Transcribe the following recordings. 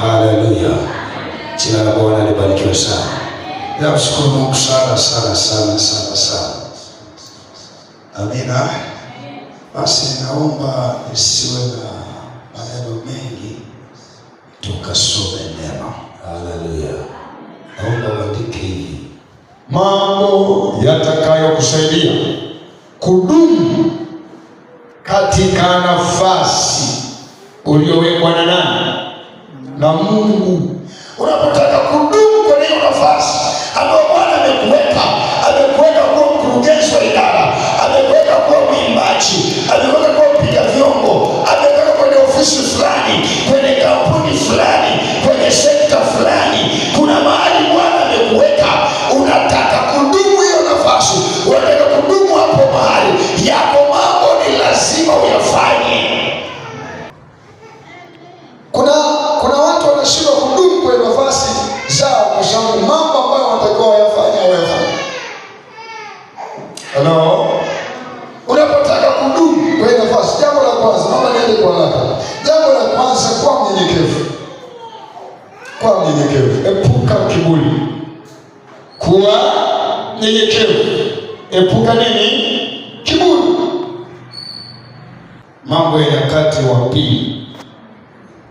Haleluya. Jina la Bwana libarikiwe sana. Namshukuru Mungu sana. Amina. Basi naomba nisiwe na maneno mengi, tukasome neno. Haleluya. Naomba uandike hivi: mambo yatakayokusaidia kudumu katika nafasi uliowekwa na nani? Na Mungu. Unapotaka kudumu kwenye hiyo nafasi ambayo Bwana amekuweka kuwa mkurugenzi wa idara, amekuweka kuwa mwimbaji, amekuweka kuwa mpiga vyombo, amekuweka kwenye ofisi fulani, kwenye kampuni fulani, kwenye sekta fulani, kuna mahali Bwana amekuweka. Unataka kudumu hiyo nafasi, unataka kudumu hapo mahali, yako mambo ni lazima uyafanye. Kuna watu wanashindwa kudumu kwenye nafasi zao kwa sababu mambo ambayo wanatakiwa wayafanye hawayafanye. Hello? Unapotaka kudumu kwenye nafasi, jambo la kwanza, naomba niende kwa haraka. Jambo la kwanza, kuwa mnyenyekevu. Kuwa mnyenyekevu. Epuka kiburi. Kuwa mnyenyekevu. Epuka nini? Kiburi. Mambo ya Nyakati wa Pili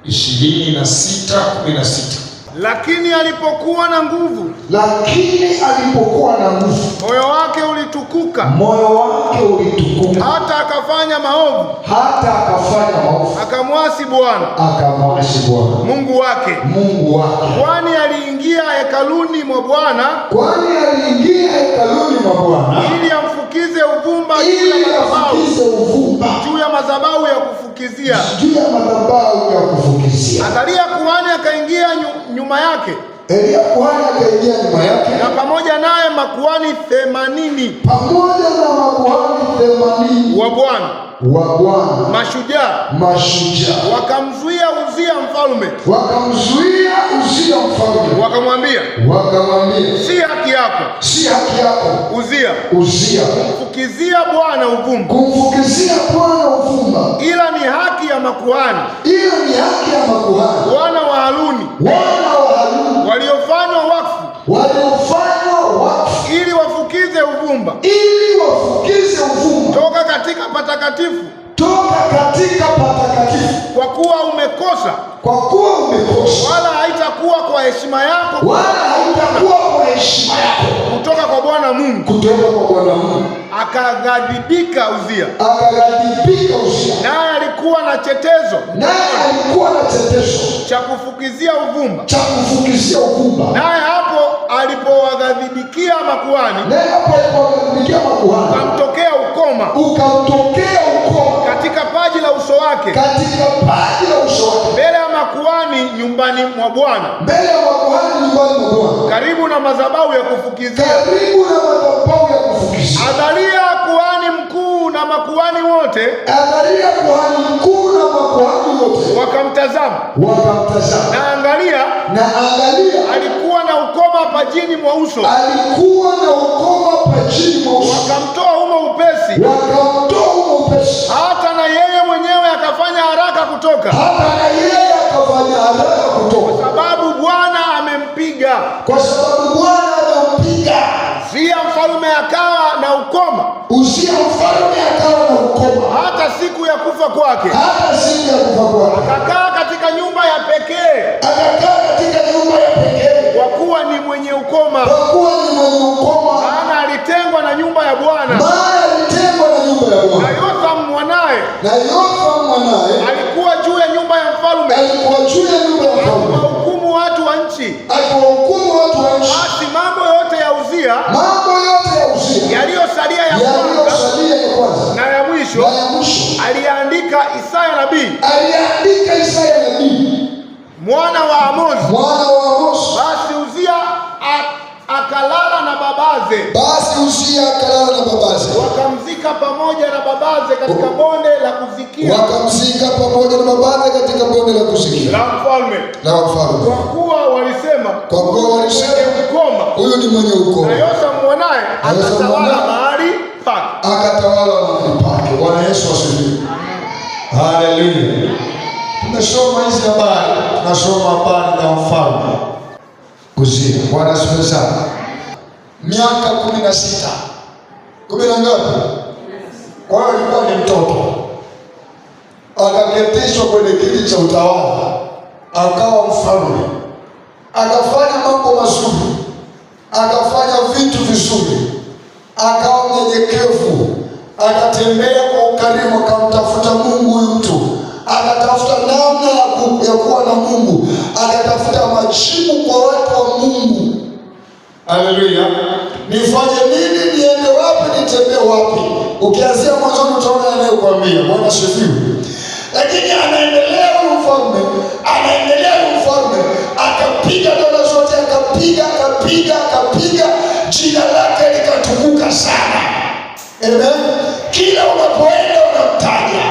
26:16. Lakini alipokuwa na nguvu, moyo wake ulitukuka, hata akafanya maovu, akamwasi Bwana Mungu wake. Kwani aliingia hekaluni mwa Bwana, ili amfukize uvumba juu ya madhabahu ya kufukizia. Angalia, kuhani akaingia nyuma yake, na pamoja naye makuhani 80 wa Bwana, mashujaa, wakamzuia Uzia mfalme, wakamwambia, si haki yako Uzia kumfukizia Bwana uvumba, ila ni haki ya makuhani wana wa Haruni waliofanywa wakfu ili wafukize uvumba toka katika patakatifu, kwa kuwa umekosa, wala haitakuwa kwa heshima yako kutoka kwa Bwana Mungu. Akaghadhibika Uzia, naye alikuwa na chetezo cha kufukizia uvumba. Naye hapo alipowaghadhibikia makuhani, ukamtokea ukoma katika paji la uso wake, mbele ya makuhani nyumbani mwa Bwana, karibu na madhabahu ya kufukizia. Angalia, kuhani mkuu na makuhani wote wakamtazama, na angalia, alikuwa na ukoma pajini mwa uso, wakamtoa humo upesi, hata na yeye mwenyewe akafanya haraka kutoka, kwa sababu Bwana amempiga. Uzia mfalme akawa na ukoma, hata siku ya kufa kwake. Akakaa katika nyumba ya pekee, kwa kuwa ni mwenye ukoma, maana alitengwa na nyumba ya Bwana. Na Yotham mwanaye alikuwa juu ya nyumba ya mfalme, akiwahukumu watu wa nchi. Basi mambo yote ya Uzia yaliyosalia ya kwanza na ya mwisho aliandika Isaya nabii mwana wa Amozi. Basi Uzia akalala na babaze, wakamzika pamoja na babaze katika bonde la kuzikia, la mfalme, kwa kuwa walisema, huyu ni mwenye ukoma. Na Yotham mwanaye akatawala mahali pake. Bwana Yesu asifiwe. Haleluya. Tumesoma hizi habari, tunasoma habari za mfalme Uzia. Bwana asifiwe sana. Miaka 16. 10 na ngapi? Kwa hiyo alikuwa ni mtoto. Akaketishwa kwenye kiti cha utawala, akawa mfalme. Akafanya mambo mazuri, akafanya vitu vizuri, akawa mnyenyekevu, akatembea kwa ukarimu, akamtafuta Mungu huyu mtu, akatafuta namna ya kuwa na Mungu, akatafuta majibu kwa watu wa Mungu. Haleluya! Nifanye nini? Niende wapi? Nitembee wapi? Ukianzia mwanzo utaona anayokuambia. Bwana asifiwe. Lakini anaendelea mfalme, akapiga dola zote, akapiga, jina lake likatukuka sana. Amen. Kila unapoenda unamtaja,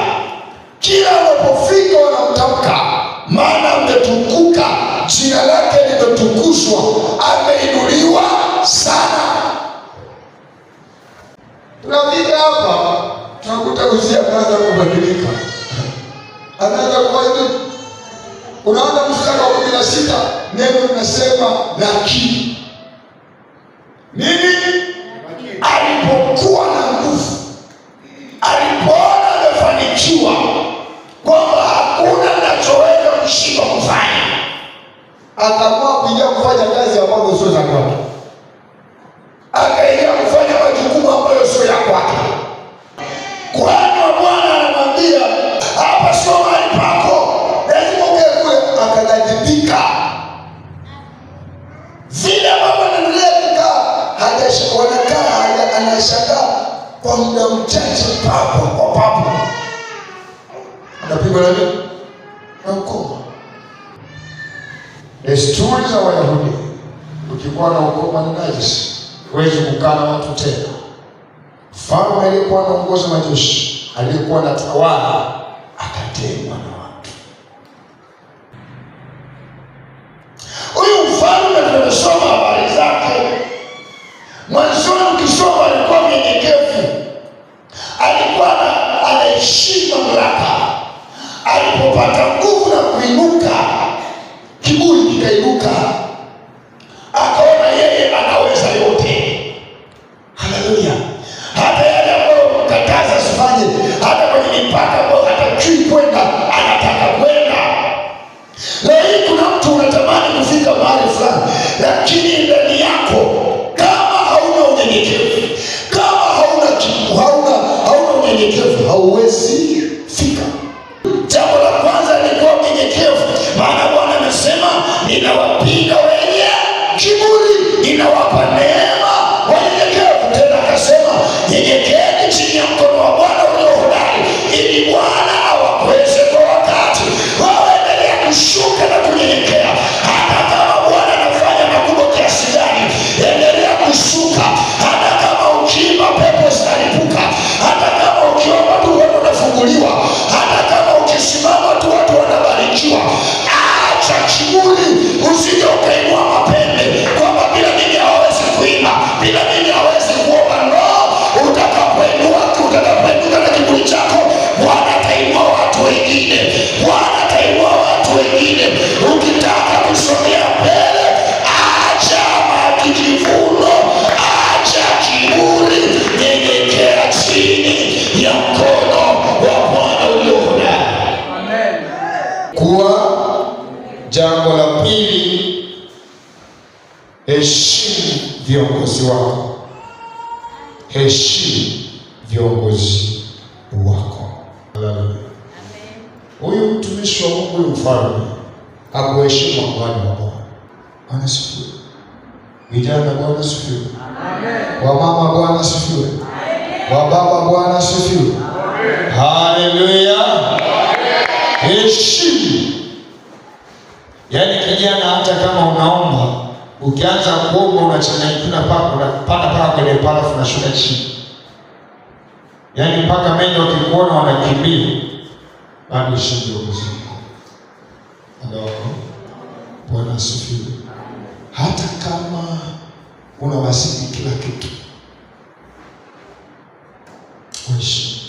kila unapofika unamtamka, maana ametukuka, jina lake limetukuzwa, ameinuliwa sana. Tunafika hapa tunakuta Uzia anaanza kubadilika, anaanza kuwa hivi. Unaona mstari wa 16, neno linasema lakini nini? Alipokuwa na nguvu, alipoona amefanikiwa kwamba hakuna anachoweza kushindwa kufanya, akaamua kuingia kufanya kazi ambazo sio za kwake, akaingia kufanya majukumu ambayo sio ya kwake. Kuhani wa Bwana anamwambia hapa sio mahali pako, lazima ukae kule. Akadhibika vile ambavyo anaendelea kukaa, wanakaa, anashangaa kwa muda mchache, papo kwa papo anapigwa na nini? Na ukoma. Desturi za Wayahudi, ukikuwa na ukoma ni najisi, huwezi kukaa na watu tena. Mfalme aliyekuwa anaongoza majeshi, aliyekuwa na tawala, akatengwa na watu. Huyu mfalme tunasoma habari zake. Mwanzoni ukisoma alikuwa mnyenyekevu, alikuwa anaheshimu mamlaka. Alipopata nguvu na kuinuka, kiburi kikainuka, akaona yeye anaweza yote. Haleluya! Hata yale ambayo mkataza sifanye, hata kwenye mipaka ambayo hatajui kwenda, anataka kwenda. Leo hii kuna mtu unatamani kufika mahali fulani, lakini ndani yako kama hauna unyenyekevu, kama hauna unyenyekevu, hauwezi fika. Jambo la kwanza lilikuwa unyenyekevu, maana Bwana amesema ninawapinga wenye kiburi, ninawapa neema wanyenyekevu. Tena akasema nyenyekeeni chini ya mkono wa Bwana ulio hodari, ili Bwana awakweze kwa wakati. Wewe endelea kushuka na kunyenyekea, hata kama Bwana anafanya makubwa kiasi gani, endelea kushuka. Hata kama ukiimba pepo zinalipuka, hata kama ukiomba tu watu wanafunguliwa, hata kama ukisimama tu watu wanabarikiwa. Acha kiburi, usije ukainua mapembe kwamba bila mimi hawezi kuimba, bila mimi hawezi kuomba. No, utakapoinuka na kiburi chako, Bwana atainua watu wengine, Bwana atainua watu wengine. Ukitaka kusogea mbele, acha majivuno, acha kiburi, nyenyekea chini ya mkono wa Bwana ulio hodari. Amen. Kuwa jambo la pili, heshimu viongozi wako. Heshimu viongozi wako. Amen. Huyu mtumishi wa Mungu, huyu mfalme hakuheshimu makuhani wa Bwana. Bwana asifiwe. Vijana, Bwana asifiwe. Amen. Wamama, Bwana asifiwe. Amen. Wababa, Bwana asifiwe. Amen. Haleluya. Heshimu. Yaani kijana, hata kama unaomba, ukianza kuomba unachanganyika unapata kwenye parafu na shuka chini. Yaani mpaka mengi wakikuona wanakimbia, bado shindio mzima. Hello. Bwana asifiwe. Hata kama unawasili kila kitu, heshimu.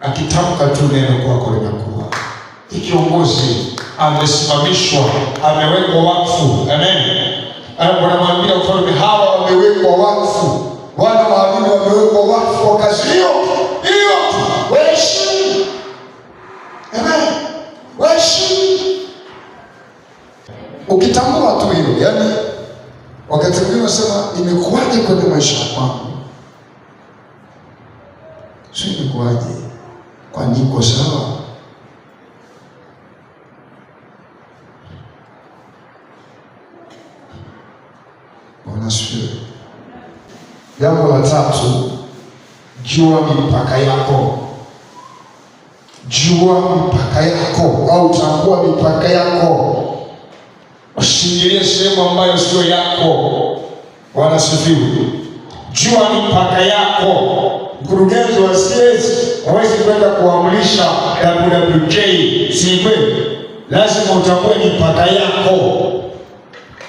Akitamka tu neno kwako linakuwa. kiongozi amesimamishwa, amewekwa wakfu. Amen. Anamwambia mfalme, hawa wamewekwa wakfu, wana wa Haruni wamewekwa wakfu kwa kazi hiyo hiyo, waheshimu. Amen, waheshimu. Ukitambua tu hilo, yaani wakati mwingine unasema imekuwaje kwenye maisha yangu? Sio imekuwaje? Kwa niko sawa? Bwana asifiwe. Jambo la tatu, jua mipaka yako. Jua mipaka yako, au tambua mipaka yako. Usiingilie sehemu ambayo sio yako. Bwana asifiwe. Jua mipaka yako. Mkurugenzi wa CS hawezi kwenda kuamrisha WWK, si kweli? Lazima utambue mipaka yako.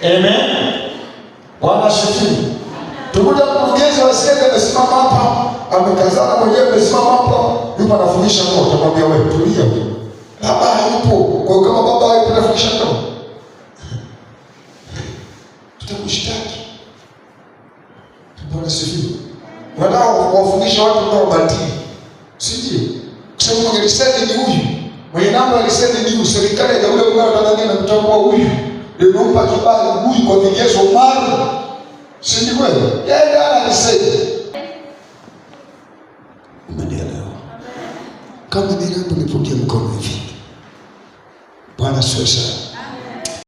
Amen. Bwana asifiwe. Tukuja mkurugenzi wa CS amesimama hapa, amekazana mwenyewe, amesimama hapa, yupo anafundisha ndoa, utamwambia wewe tulia wewe. Baba yupo. Kwa kama baba yupo anafundisha ndoa, tutakushtaki. Bwana asifiwe. Wanataka kuwafundisha watu ndoa batili. Sije. Kusema mwenye liseni ni huyu. Mwenye namba liseni ni huyu. Serikali ya Jamhuri ya Muungano wa Tanzania inamtambua huyu. Ndio inampa kibali huyu kwa vigezo maalum. Si ni kweli? Yeye ndiye analisema. Umeelewa? Kama ndio hapo nipokee mkono hivi. Bwana asifiwe sana.